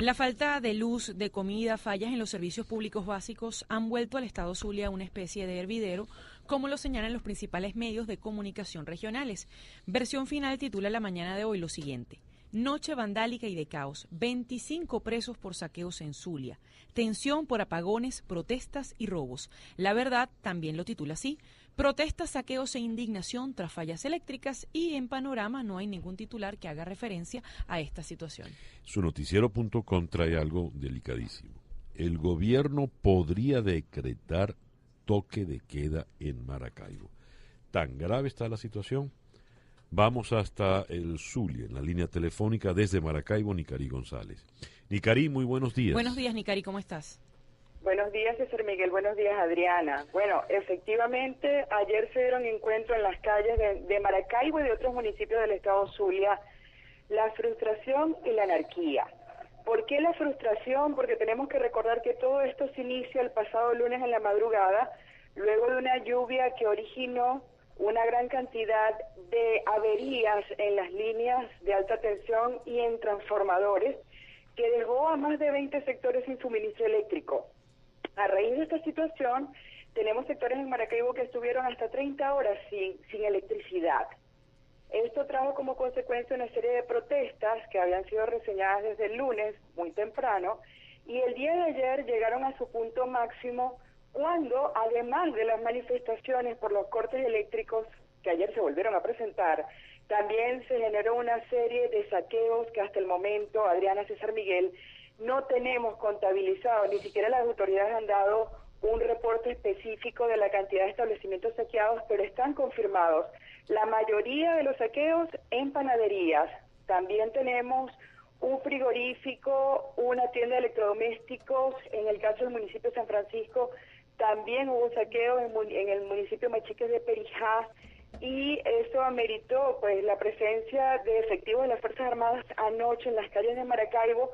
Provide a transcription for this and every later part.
La falta de luz, de comida, fallas en los servicios públicos básicos han vuelto al estado Zulia una especie de hervidero, como lo señalan los principales medios de comunicación regionales. Versión Final titula la mañana de hoy lo siguiente: Noche vandálica y de caos, 25 presos por saqueos en Zulia, tensión por apagones, protestas y robos. La Verdad también lo titula así: protestas, saqueos e indignación tras fallas eléctricas, y en Panorama no hay ningún titular que haga referencia a esta situación. Su noticiero.com trae algo delicadísimo. El gobierno podría decretar toque de queda en Maracaibo. ¿Tan grave está la situación? Vamos hasta el Zulia, en la línea telefónica desde Maracaibo, Nicari González. Nicari, muy buenos días. Buenos días, Nicari, ¿cómo estás? Buenos días, César Miguel. Buenos días, Adriana. Bueno, efectivamente, ayer se dieron encuentro en las calles de Maracaibo y de otros municipios del estado Zulia, la frustración y la anarquía. ¿Por qué la frustración? Porque tenemos que recordar que todo esto se inicia el pasado lunes en la madrugada, luego de una lluvia que originó una gran cantidad de averías en las líneas de alta tensión y en transformadores, que dejó a más de 20 sectores sin suministro eléctrico. A raíz de esta situación, tenemos sectores en Maracaibo que estuvieron hasta 30 horas sin electricidad. Esto trajo como consecuencia una serie de protestas que habían sido reseñadas desde el lunes, muy temprano, y el día de ayer llegaron a su punto máximo cuando, además de las manifestaciones por los cortes eléctricos que ayer se volvieron a presentar, también se generó una serie de saqueos que hasta el momento, Adriana, César Miguel, no tenemos contabilizado, ni siquiera las autoridades han dado un reporte específico de la cantidad de establecimientos saqueados, pero están confirmados. La mayoría de los saqueos en panaderías. También tenemos un frigorífico, una tienda de electrodomésticos. En el caso del municipio de San Francisco, también hubo saqueos en el municipio de Machiques de Perijá, y eso ameritó pues la presencia de efectivos de las Fuerzas Armadas anoche en las calles de Maracaibo,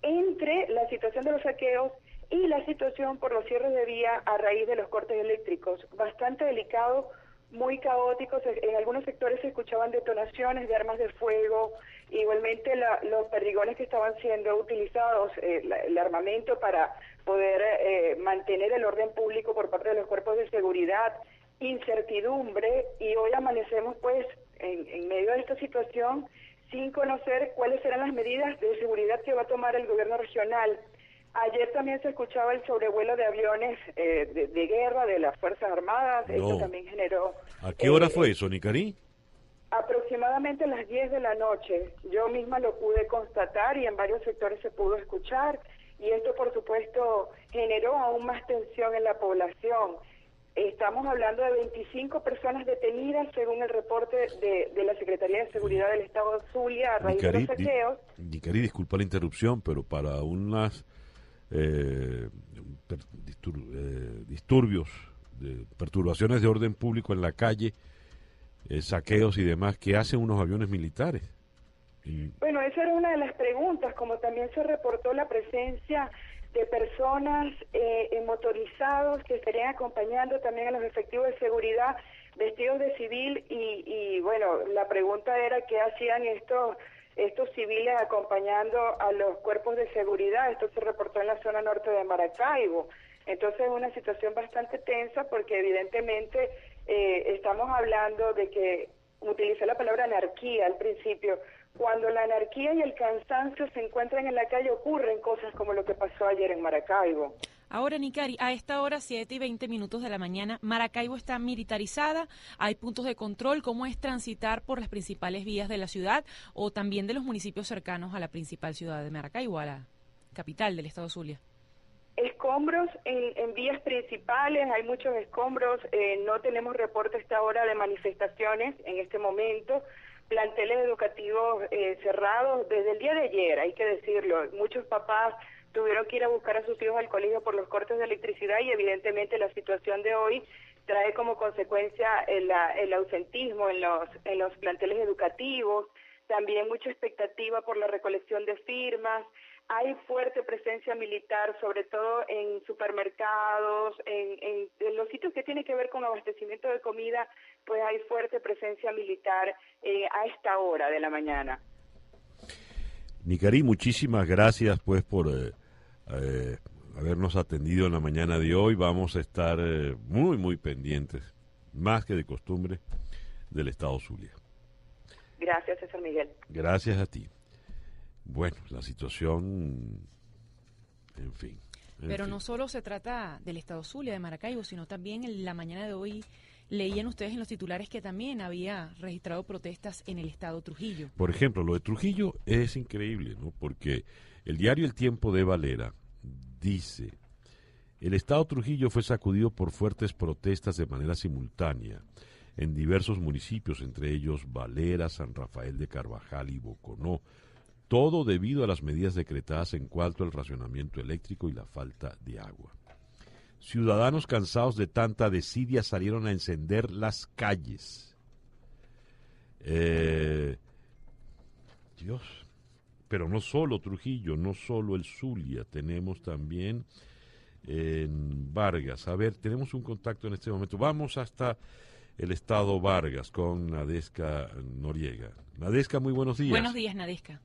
entre la situación de los saqueos y la situación por los cierres de vía a raíz de los cortes eléctricos. Bastante delicado, muy caóticos. En algunos sectores se escuchaban detonaciones de armas de fuego, igualmente los perdigones que estaban siendo utilizados, el armamento para poder mantener el orden público por parte de los cuerpos de seguridad, incertidumbre, y hoy amanecemos pues en medio de esta situación sin conocer cuáles serán las medidas de seguridad que va a tomar el gobierno regional. Ayer también se escuchaba el sobrevuelo de aviones de guerra de las Fuerzas Armadas. Esto también generó... ¿A qué hora fue eso, Nicari? Aproximadamente a las 10 de la noche. Yo misma lo pude constatar y en varios sectores se pudo escuchar, y esto por supuesto generó aún más tensión en la población. Estamos hablando de 25 personas detenidas según el reporte de la Secretaría de Seguridad del Estado de Zulia a raíz de los saqueos. Nicari, disculpa la interrupción, pero para unas disturbios, perturbaciones de orden público en la calle, saqueos y demás, ¿qué hacen unos aviones militares? Bueno, esa era una de las preguntas, como también se reportó la presencia de personas motorizados que estarían acompañando también a los efectivos de seguridad vestidos de civil, y bueno, la pregunta era qué hacían estos civiles acompañando a los cuerpos de seguridad. Esto se reportó en la zona norte de Maracaibo. Entonces es una situación bastante tensa porque evidentemente estamos hablando de que, utilicé la palabra anarquía al principio, cuando la anarquía y el cansancio se encuentran en la calle ocurren cosas como lo que pasó ayer en Maracaibo. Ahora, Nicari, a esta hora, 7:20 de la mañana, Maracaibo está militarizada, hay puntos de control. ¿Cómo es transitar por las principales vías de la ciudad o también de los municipios cercanos a la principal ciudad de Maracaibo, a la capital del estado Zulia? Escombros en vías principales, hay muchos escombros, no tenemos reporte hasta ahora de manifestaciones en este momento. Planteles educativos cerrados desde el día de ayer, hay que decirlo. Muchos papás tuvieron que ir a buscar a sus hijos al colegio por los cortes de electricidad, y evidentemente la situación de hoy trae como consecuencia el ausentismo en los planteles educativos. También mucha expectativa por la recolección de firmas. Hay fuerte presencia militar, sobre todo en supermercados, en los sitios que tienen que ver con abastecimiento de comida, pues hay fuerte presencia militar a esta hora de la mañana. Nicari, muchísimas gracias pues por habernos atendido en la mañana de hoy. Vamos a estar muy pendientes, más que de costumbre, del estado Zulia. Gracias, César Miguel. Gracias a ti. Bueno, la situación, en fin. Pero no solo se trata del estado Zulia, de Maracaibo, sino también en la mañana de hoy leían ustedes en los titulares que también había registrado protestas en el estado Trujillo. Por ejemplo, lo de Trujillo es increíble, ¿no? Porque el diario El Tiempo de Valera dice: el estado Trujillo fue sacudido por fuertes protestas de manera simultánea en diversos municipios, entre ellos Valera, San Rafael de Carvajal y Boconó, todo debido a las medidas decretadas en cuanto al racionamiento eléctrico y la falta de agua. Ciudadanos cansados de tanta desidia salieron a encender las calles. Dios, pero no solo Trujillo, no solo el Zulia, tenemos también en Vargas. A ver, tenemos un contacto en este momento. Vamos hasta el estado Vargas con Nadesca Noriega. Nadesca, muy buenos días. Buenos días, Nadesca.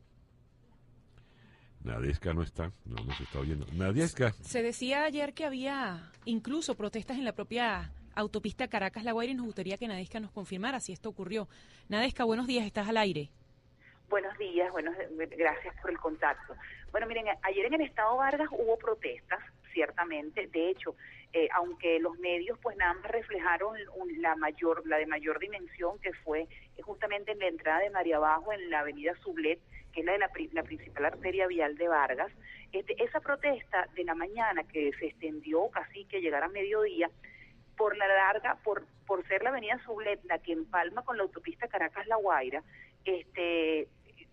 Nadesca no está, no nos está oyendo. Nadesca. Se decía ayer que había incluso protestas en la propia autopista Caracas-La Guaira y nos gustaría que Nadesca nos confirmara si esto ocurrió. Nadesca, buenos días, estás al aire. Buenos días, gracias por el contacto. Bueno, miren, ayer en el estado Vargas hubo protestas, ciertamente. De hecho, aunque los medios pues nada más reflejaron la de mayor dimensión, que fue justamente en la entrada de María Abajo, en la avenida Sublet, que es la principal arteria vial de Vargas. Esa protesta de la mañana que se extendió casi que llegara a mediodía, por la larga, por ser la avenida Sublet la que empalma con la autopista Caracas-La Guaira,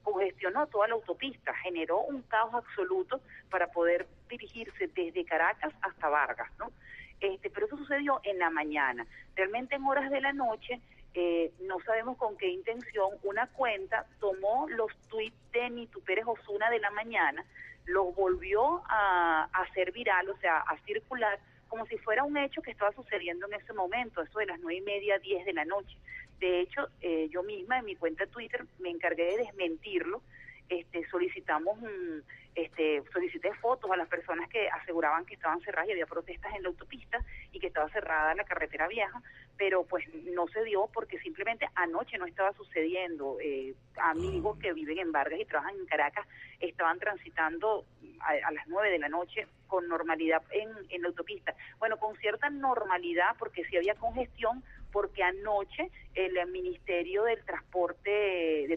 congestionó toda la autopista, generó un caos absoluto para poder dirigirse desde Caracas hasta Vargas, ¿no? Pero eso sucedió en la mañana. Realmente en horas de la noche, no sabemos con qué intención, una cuenta tomó los tuits de Nitu Pérez Osuna de la mañana, los volvió a hacer viral, o sea, a circular, como si fuera un hecho que estaba sucediendo en ese momento, eso de las 9:30, 10 de la noche. De hecho, yo misma en mi cuenta de Twitter me encargué de desmentirlo. Solicité fotos a las personas que aseguraban que estaban cerradas y había protestas en la autopista y que estaba cerrada la carretera vieja, pero pues no se dio porque simplemente anoche no estaba sucediendo. Amigos que viven en Vargas y trabajan en Caracas estaban transitando a las 9 de la noche con normalidad en la autopista. Bueno, con cierta normalidad porque sí había congestión, porque anoche el Ministerio del Transporte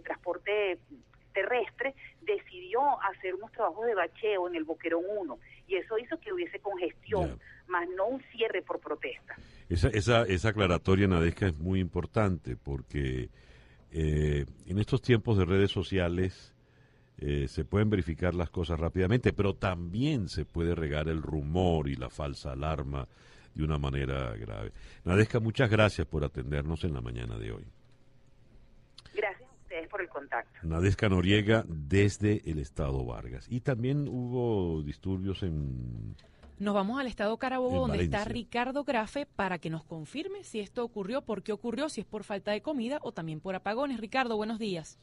Terrestre decidió hacer unos trabajos de bacheo en el Boquerón 1 y eso hizo que hubiese congestión, más no un cierre por protesta. Esa aclaratoria, Nadesca, es muy importante porque en estos tiempos de redes sociales se pueden verificar las cosas rápidamente, pero también se puede regar el rumor y la falsa alarma de una manera grave. Nadesca, muchas gracias por atendernos en la mañana de hoy. Gracias a ustedes por el contacto. Nadesca Noriega desde el estado Vargas. Y también hubo disturbios en... Nos vamos al estado Carabobo, donde Valencia está Ricardo Grafe, para que nos confirme si esto ocurrió, por qué ocurrió, si es por falta de comida o también por apagones. Ricardo, buenos días.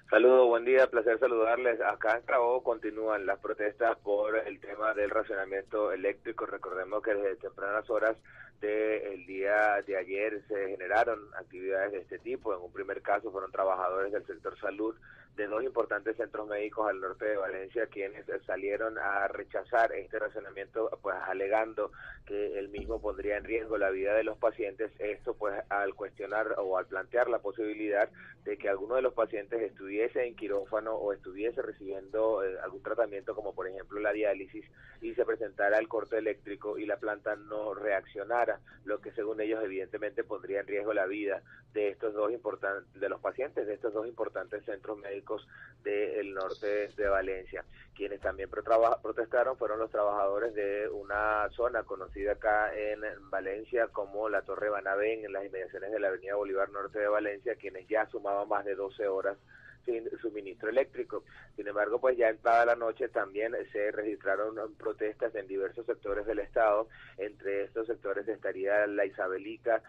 Saludos, buen día, placer saludarles. Acá en Carabobo continúan las protestas por el tema del racionamiento eléctrico. Recordemos que desde tempranas horas del día de ayer se generaron actividades de este tipo. En un primer caso fueron trabajadores del sector salud de dos importantes centros médicos al norte de Valencia quienes salieron a rechazar este racionamiento, pues alegando que el mismo pondría en riesgo la vida de los pacientes. Esto pues al cuestionar o al plantear la posibilidad de que alguno de los pacientes estuviese en quirófano o estuviese recibiendo algún tratamiento como por ejemplo la diálisis y se presentara el corte eléctrico y la planta no reaccionara, lo que según ellos evidentemente pondría en riesgo la vida de estos dos de los pacientes de estos dos importantes centros médicos del norte de Valencia. Quienes también protestaron fueron los trabajadores de una zona conocida acá en Valencia como la Torre Banabén, en las inmediaciones de la avenida Bolívar norte de Valencia, quienes ya sumaban más de 12 horas sin suministro eléctrico. Sin embargo, pues ya entrada la noche también se registraron protestas en diversos sectores del estado. Entre estos sectores estaría la Isabelica,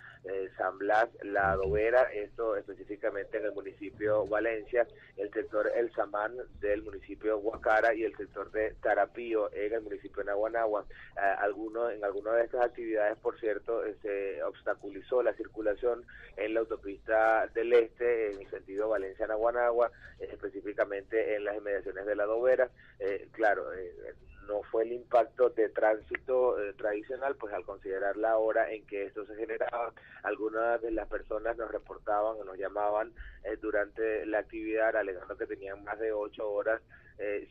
San Blas, la Adobera, esto específicamente en el municipio Valencia, el sector El Samán del municipio Guacara y el sector de Tarapío en el municipio de Naguanagua. En alguna de estas actividades, por cierto, se obstaculizó la circulación en la autopista del Este, en el sentido Valencia-Naguanagua, específicamente en las inmediaciones de la Adobera. No fue el impacto de tránsito tradicional, pues al considerar la hora en que esto se generaba, algunas de las personas nos reportaban o nos llamaban durante la actividad alegando que tenían más de 8 horas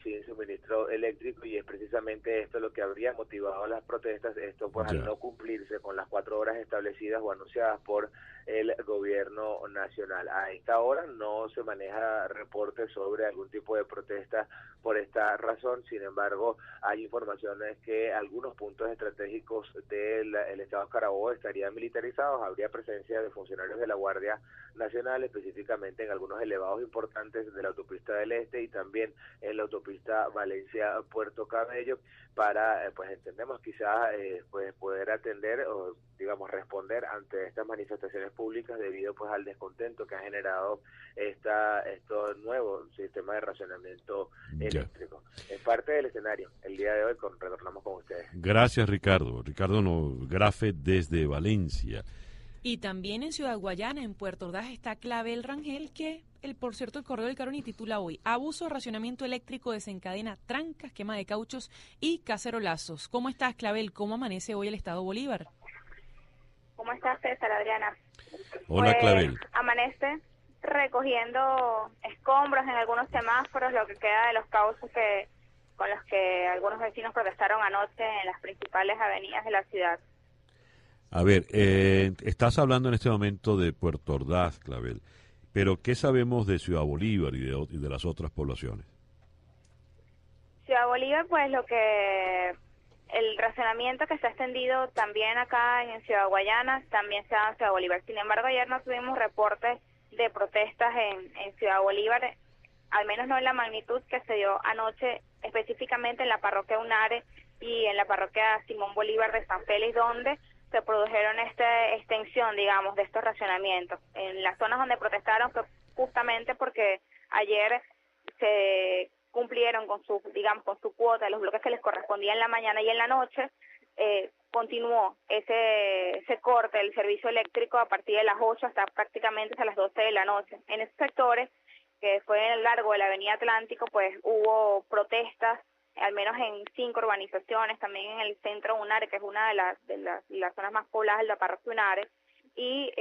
sin suministro eléctrico, y es precisamente esto lo que habría motivado las protestas, esto pues al no cumplirse con las 4 horas establecidas o anunciadas por el gobierno nacional. A esta hora no se maneja reportes sobre algún tipo de protesta por esta razón. Sin embargo, hay informaciones que algunos puntos estratégicos del estado Carabobo estarían militarizados, habría presencia de funcionarios de la Guardia Nacional, específicamente en algunos elevados importantes de la autopista del Este y también en la autopista Valencia-Puerto Cabello, para, pues entendemos quizás pues poder atender o digamos responder ante estas manifestaciones públicas debido pues al descontento que ha generado estos nuevos sistemas de racionamiento eléctrico. Es parte del escenario el día de hoy, retornamos con ustedes. Gracias, Ricardo. Ricardo Grafe desde Valencia. Y también en Ciudad Guayana, en Puerto Ordaz, está Clavel Rangel, que, por cierto, el Correo del Caroni titula hoy: abuso de racionamiento eléctrico desencadena trancas, quema de cauchos y cacerolazos. ¿Cómo estás, Clavel? ¿Cómo amanece hoy el estado Bolívar? ¿Cómo estás, César, Adriana? Hola, Clavel. Amanece recogiendo escombros en algunos semáforos, lo que queda de los cauchos con los que algunos vecinos protestaron anoche en las principales avenidas de la ciudad. A ver, estás hablando en este momento de Puerto Ordaz, Clavel, pero ¿qué sabemos de Ciudad Bolívar y de las otras poblaciones? Ciudad Bolívar, pues el racionamiento que se ha extendido también acá en Ciudad Guayana, también se da en Ciudad Bolívar. Sin embargo, ayer no tuvimos reportes de protestas en Ciudad Bolívar, al menos no en la magnitud que se dio anoche, específicamente en la parroquia Unare y en la parroquia Simón Bolívar de San Félix, donde se produjeron esta extensión, digamos, de estos racionamientos. En las zonas donde protestaron fue justamente porque ayer se cumplieron con su cuota de los bloques que les correspondía en la mañana y en la noche. Continuó ese corte del servicio eléctrico a partir de las 8 hasta prácticamente a las 12 de la noche. En esos sectores, que fue en el largo de la Avenida Atlántico, pues hubo protestas, al menos en 5 urbanizaciones, también en el centro Unare, que es una de las zonas más pobladas de la parroquia Unare, y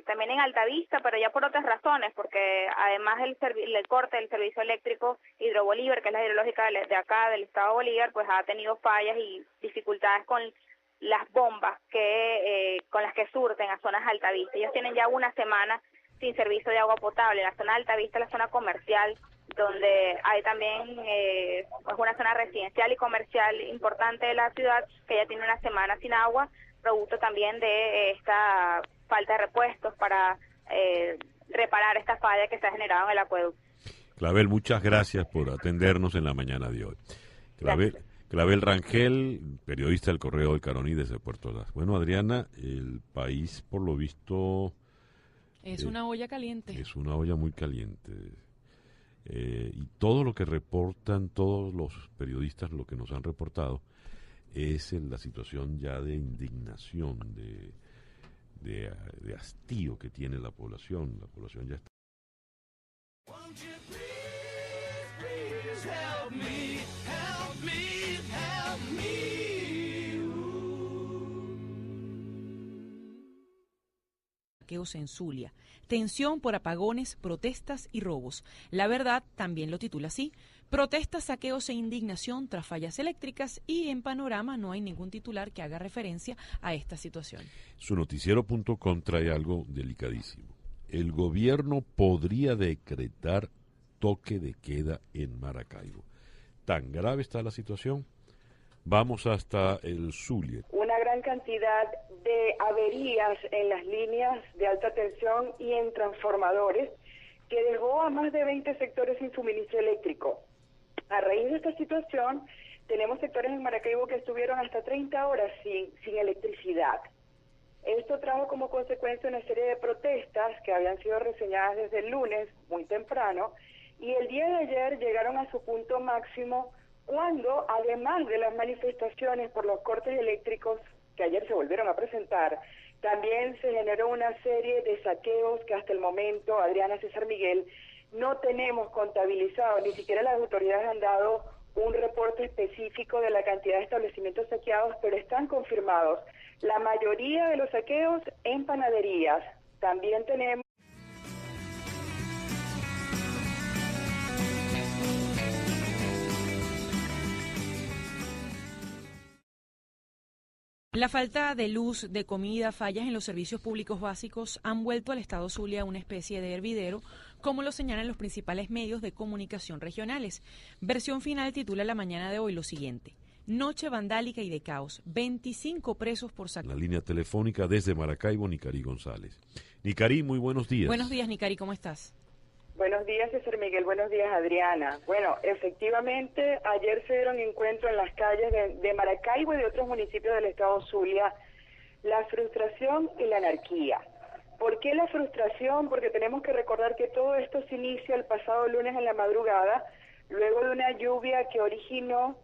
también en Altavista, pero ya por otras razones, porque además del corte del servicio eléctrico, Hidrobolívar, que es la hidrológica de acá, del estado Bolívar, pues ha tenido fallas y dificultades con las bombas con las que surten a zonas de Altavista. Ellos tienen ya una semana sin servicio de agua potable. La zona de Altavista es la zona comercial, donde hay también una zona residencial y comercial importante de la ciudad, que ya tiene una semana sin agua, producto también de esta falta de repuestos para reparar esta falla que se ha generado en el acueducto. Clavel, muchas gracias por atendernos en la mañana de hoy. Clavel Rangel, periodista del Correo del Caroni desde Puerto Ordaz. Bueno, Adriana, el país, por lo visto... Es una olla caliente. Es una olla muy caliente. Y todo lo que reportan todos los periodistas, lo que nos han reportado, es la situación ya de indignación, de hastío que tiene la población. La población ya está. Saqueos en Zulia, tensión por apagones, protestas y robos. La Verdad también lo titula así: protestas, saqueos e indignación tras fallas eléctricas, y en Panorama no hay ningún titular que haga referencia a esta situación. Su noticiero.com trae algo delicadísimo. El gobierno podría decretar toque de queda en Maracaibo. ¿Tan grave está la situación? Vamos hasta el Zulia. Una gran cantidad de averías en las líneas de alta tensión y en transformadores que dejó a más de 20 sectores sin suministro eléctrico. A raíz de esta situación, tenemos sectores en Maracaibo que estuvieron hasta 30 horas sin electricidad. Esto trajo como consecuencia una serie de protestas que habían sido reseñadas desde el lunes, muy temprano, y el día de ayer llegaron a su punto máximo cuando, además de las manifestaciones por los cortes eléctricos que ayer se volvieron a presentar, también se generó una serie de saqueos que hasta el momento, Adriana, César Miguel, no tenemos contabilizado, ni siquiera las autoridades han dado un reporte específico de la cantidad de establecimientos saqueados, pero están confirmados. La mayoría de los saqueos en panaderías. También tenemos... La falta de luz, de comida, fallas en los servicios públicos básicos han vuelto al estado Zulia una especie de hervidero, como lo señalan los principales medios de comunicación regionales. Versión Final titula la mañana de hoy lo siguiente: noche vandálica y de caos, 25 presos por saqueo. La línea telefónica desde Maracaibo, Nicari González. Nicari, muy buenos días. Buenos días, Nicari, ¿cómo estás? Buenos días, César Miguel. Buenos días, Adriana. Bueno, efectivamente, ayer se dieron encuentro en las calles de Maracaibo y de otros municipios del estado Zulia, la frustración y la anarquía. ¿Por qué la frustración? Porque tenemos que recordar que todo esto se inicia el pasado lunes en la madrugada, luego de una lluvia que originó